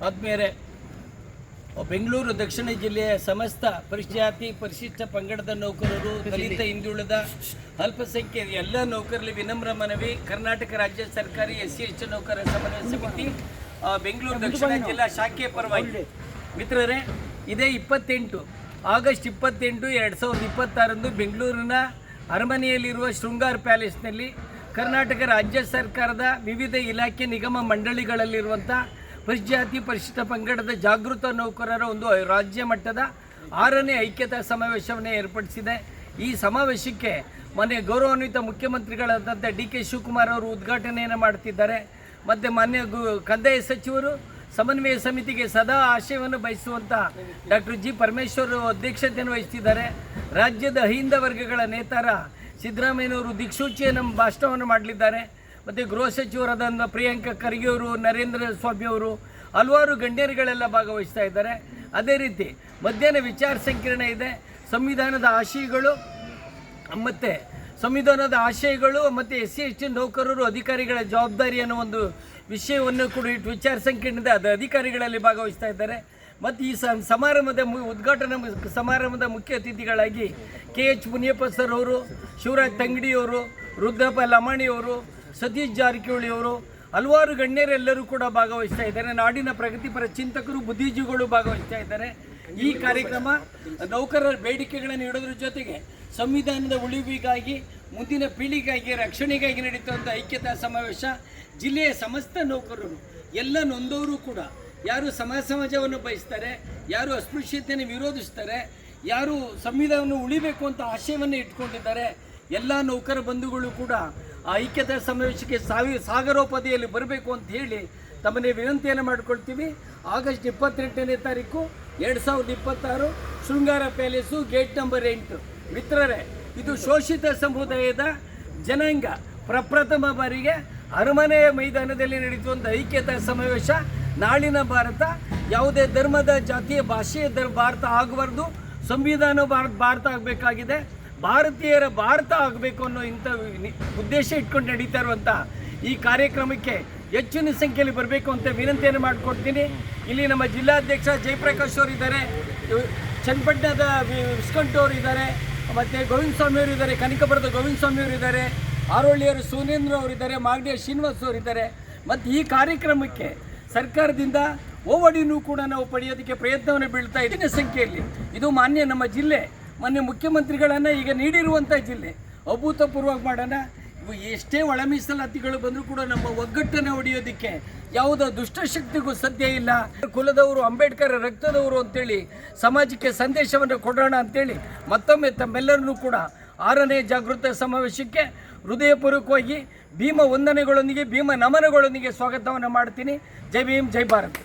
ಆದ್ಮೇಲೆ ಬೆಂಗಳೂರು ದಕ್ಷಿಣ ಜಿಲ್ಲೆಯ ಸಮಸ್ತ ಪರಿಜಾತಿ ಪರಿಶಿಷ್ಟ ಪಂಗಡದ ನೌಕರರು, ದಲಿತ, ಹಿಂದುಳಿದ, ಅಲ್ಪಸಂಖ್ಯಾತ ಎಲ್ಲ ನೌಕರರಲ್ಲಿ ವಿನಮ್ರ ಮನವಿ. ಕರ್ನಾಟಕ ರಾಜ್ಯ ಸರ್ಕಾರಿ SC/ST ನೌಕರರ ಸಮನ್ವಯ ಸಮಿತಿ ಬೆಂಗಳೂರು ದಕ್ಷಿಣ ಜಿಲ್ಲಾ ಶಾಖೆ ಪರವಾಗಿ ಮಿತ್ರರೇ, ಇದೇ ಆಗಸ್ಟ್ 28, 2026 ಬೆಂಗಳೂರಿನ ಅರಮನೆಯಲ್ಲಿರುವ ಶೃಂಗಾರ್ ಪ್ಯಾಲೇಸ್ನಲ್ಲಿ ಕರ್ನಾಟಕ ರಾಜ್ಯ ಸರ್ಕಾರದ ವಿವಿಧ ಇಲಾಖೆ ನಿಗಮ ಮಂಡಳಿಗಳಲ್ಲಿರುವಂಥ ಪರಿಜಾತಿ ಪರಿಶಿಷ್ಟ ಪಂಗಡದ ಜಾಗೃತ ನೌಕರರ ಒಂದು ರಾಜ್ಯ ಮಟ್ಟದ 6ನೇ ಐಕ್ಯತಾ ಸಮಾವೇಶವನ್ನು ಏರ್ಪಡಿಸಿದೆ. ಈ ಸಮಾವೇಶಕ್ಕೆ ಮೊನ್ನೆ ಗೌರವಾನ್ವಿತ ಮುಖ್ಯಮಂತ್ರಿಗಳಾದಂಥ DK ಶಿವಕುಮಾರ್ ಅವರು ಉದ್ಘಾಟನೆಯನ್ನು ಮಾಡ್ತಿದ್ದಾರೆ. ಮತ್ತು ಮಾನ್ಯ ಕಂದಾಯ ಸಚಿವರು ಸಮನ್ವಯ ಸಮಿತಿಗೆ ಸದಾ ಆಶಯವನ್ನು ಬಯಸುವಂಥ ಡಾಕ್ಟರ್ G. ಪರಮೇಶ್ವರ್ ಅಧ್ಯಕ್ಷತೆಯನ್ನು ವಹಿಸ್ತಿದ್ದಾರೆ. ರಾಜ್ಯದ ಅಹಿಂದ ವರ್ಗಗಳ ನೇತಾರ ಸಿದ್ದರಾಮಯ್ಯನವರು ದಿಕ್ಸೂಚಿಯನ್ನು ಭಾಷಣವನ್ನು ಮಾಡಲಿದ್ದಾರೆ. ಮತ್ತು ಗೃಹ ಸಚಿವರಾದ ಪ್ರಿಯಾಂಕ ಖರ್ಗೆ ಅವರು, ನರೇಂದ್ರ ಸ್ವಾಮಿ ಅವರು, ಹಲವಾರು ಗಣ್ಯರುಗಳೆಲ್ಲ ಭಾಗವಹಿಸ್ತಾ ಇದ್ದಾರೆ. ಅದೇ ರೀತಿ ಮಧ್ಯಾಹ್ನ ವಿಚಾರ ಸಂಕಿರಣ ಇದೆ. ಸಂವಿಧಾನದ ಆಶಯಗಳು ಮತ್ತು SC/ST ನೌಕರರು ಅಧಿಕಾರಿಗಳ ಜವಾಬ್ದಾರಿ ಅನ್ನೋ ಒಂದು ವಿಷಯವನ್ನು ಕೂಡ ಇಟ್ಟು ವಿಚಾರ ಸಂಕಿರಣದ ಅಧಿಕಾರಿಗಳಲ್ಲಿ ಭಾಗವಹಿಸ್ತಾ ಇದ್ದಾರೆ. ಮತ್ತು ಈ ಸಮಾರಂಭದ ಉದ್ಘಾಟನಾ ಸಮಾರಂಭದ ಮುಖ್ಯ ಅತಿಥಿಗಳಾಗಿ KH ಮುನಿಯಪ್ಪ ಸರ್ ಅವರು, ಶಿವರಾಜ್ ತಂಗಡಿಯವರು, ರುದ್ರಪ್ಪ ಲಮಾಣಿಯವರು, ಸತೀಶ್ ಜಾರಕಿಹೊಳಿ ಅವರು, ಹಲವಾರು ಗಣ್ಯರೆಲ್ಲರೂ ಕೂಡ ಭಾಗವಹಿಸ್ತಾ ಇದ್ದಾರೆ. ನಾಡಿನ ಪ್ರಗತಿಪರ ಚಿಂತಕರು, ಬುದ್ಧಿಜೀವಿಗಳು ಭಾಗವಹಿಸ್ತಾ ಇದ್ದಾರೆ. ಈ ಕಾರ್ಯಕ್ರಮ ನೌಕರರ ಬೇಡಿಕೆಗಳನ್ನು ಇಡೋದ್ರ ಜೊತೆಗೆ ಸಂವಿಧಾನದ ಉಳಿವಿಗಾಗಿ, ಮುಂದಿನ ಪೀಳಿಗೆಗಾಗಿ, ರಕ್ಷಣೆಗಾಗಿ ನಡೆಯುವಂಥ ಐಕ್ಯತಾ ಸಮಾವೇಶ. ಜಿಲ್ಲೆಯ ಸಮಸ್ತ ನೌಕರರು, ಎಲ್ಲ ನೊಂದವರು ಕೂಡ, ಯಾರು ಸಮಾಜವನ್ನು ಬಯಸ್ತಾರೆ, ಯಾರು ಅಸ್ಪೃಶ್ಯತೆಯನ್ನು ವಿರೋಧಿಸ್ತಾರೆ, ಯಾರು ಸಂವಿಧಾನವನ್ನು ಉಳಿಬೇಕು ಅಂತ ಆಶಯವನ್ನು ಇಟ್ಕೊಂಡಿದ್ದಾರೆ, ಎಲ್ಲ ನೌಕರ ಬಂಧುಗಳು ಕೂಡ ಆ ಐಕ್ಯತಾ ಸಮಾವೇಶಕ್ಕೆ ಸಾಗರೋಪಾದಿಯಲ್ಲಿ ಬರಬೇಕು ಅಂತ ಹೇಳಿ ತಮ್ಮನ್ನೇ ವಿನಂತಿಯನ್ನು ಮಾಡಿಕೊಳ್ತೀವಿ. ಆಗಸ್ಟ್ 28ನೇ ತಾರೀಕು 2026 ಶೃಂಗಾರ ಪ್ಯಾಲೇಸು, ಗೇಟ್ ನಂಬರ್ 8. ಮಿತ್ರರೇ, ಇದು ಶೋಷಿತ ಸಮುದಾಯದ ಜನಾಂಗ ಪ್ರಪ್ರಥಮ ಬಾರಿಗೆ ಅರಮನೆಯ ಮೈದಾನದಲ್ಲಿ ನಡೆಯುವಂಥ ಐಕ್ಯತಾ ಸಮಾವೇಶ. ನಾಳಿನ ಭಾರತ ಯಾವುದೇ ಧರ್ಮದ, ಜಾತಿಯ, ಭಾಷೆಯ ಭಾರತ ಆಗಬಾರ್ದು. ಸಂವಿಧಾನ ಭಾರತ ಆಗಬೇಕಾಗಿದೆ. ಭಾರತೀಯರ ಭಾರತ ಆಗಬೇಕು ಅನ್ನೋ ಇಂಥ ಉದ್ದೇಶ ಇಟ್ಕೊಂಡು ನಡೀತಾ ಇರುವಂಥ ಈ ಕಾರ್ಯಕ್ರಮಕ್ಕೆ ಹೆಚ್ಚಿನ ಸಂಖ್ಯೆಯಲ್ಲಿ ಬರಬೇಕು ಅಂತ ವಿನಂತಿಯನ್ನು ಮಾಡಿಕೊಡ್ತೀನಿ. ಇಲ್ಲಿ ನಮ್ಮ ಜಿಲ್ಲಾಧ್ಯಕ್ಷ ಜಯಪ್ರಕಾಶ್ ಅವರು ಇದ್ದಾರೆ, ಚನ್ನಪಟ್ಟಣದ ವಿಸ್ಕಂಠ್ ಅವರು ಇದ್ದಾರೆ, ಮತ್ತು ಗೋವಿಂದ ಸ್ವಾಮಿ ಅವರು ಇದ್ದಾರೆ, ಕನಕಪುರದ ಗೋವಿಂದ ಸ್ವಾಮಿ ಅವರು ಇದ್ದಾರೆ, ಆರೋಳಿಯರು ಸುನೇಂದ್ರ ಅವರಿದ್ದಾರೆ, ಮಾಗಡಿಯ ಶ್ರೀನಿವಾಸ್ ಅವರಿದ್ದಾರೆ. ಮತ್ತು ಈ ಕಾರ್ಯಕ್ರಮಕ್ಕೆ ಸರ್ಕಾರದಿಂದ ಓವಡಿನೂ ಕೂಡ ನಾವು ಪಡೆಯೋದಕ್ಕೆ ಪ್ರಯತ್ನವನ್ನು ಬೀಳ್ತಾ ಇದ್ದೀನಿ ಸಂಖ್ಯೆಯಲ್ಲಿ. ಇದು ನಮ್ಮ ಜಿಲ್ಲೆ ಮಾನ್ಯ ಮುಖ್ಯಮಂತ್ರಿಗಳನ್ನು ಈಗ ನೀಡಿರುವಂಥ ಜಿಲ್ಲೆ. ಅಭೂತಪೂರ್ವವಾಗಿ ಮಾಡೋಣ. ಎಷ್ಟೇ ಒಳ ಮೀಸಲಾತಿಗಳು ಬಂದರೂ ಕೂಡ ನಮ್ಮ ಒಗ್ಗಟ್ಟನ್ನು ಹೊಡೆಯೋದಕ್ಕೆ ಯಾವುದೋ ದುಷ್ಟಶಕ್ತಿಗೂ ಸಾಧ್ಯ ಇಲ್ಲ. ಕುಲದವರು, ಅಂಬೇಡ್ಕರ್ ರಕ್ತದವರು ಅಂತೇಳಿ ಸಮಾಜಕ್ಕೆ ಸಂದೇಶವನ್ನು ಕೊಡೋಣ ಅಂತೇಳಿ ಮತ್ತೊಮ್ಮೆ ತಮ್ಮೆಲ್ಲರನ್ನೂ ಕೂಡ 6ನೇ ಜಾಗೃತ ಸಮಾವೇಶಕ್ಕೆ ಹೃದಯಪೂರ್ವಕವಾಗಿ ಭೀಮ ವಂದನೆಗಳೊಂದಿಗೆ, ಭೀಮ ನಮನಗಳೊಂದಿಗೆ ಸ್ವಾಗತವನ್ನು ಮಾಡ್ತೀನಿ. ಜೈ ಭೀಮ್, ಜೈ ಭಾರತ್.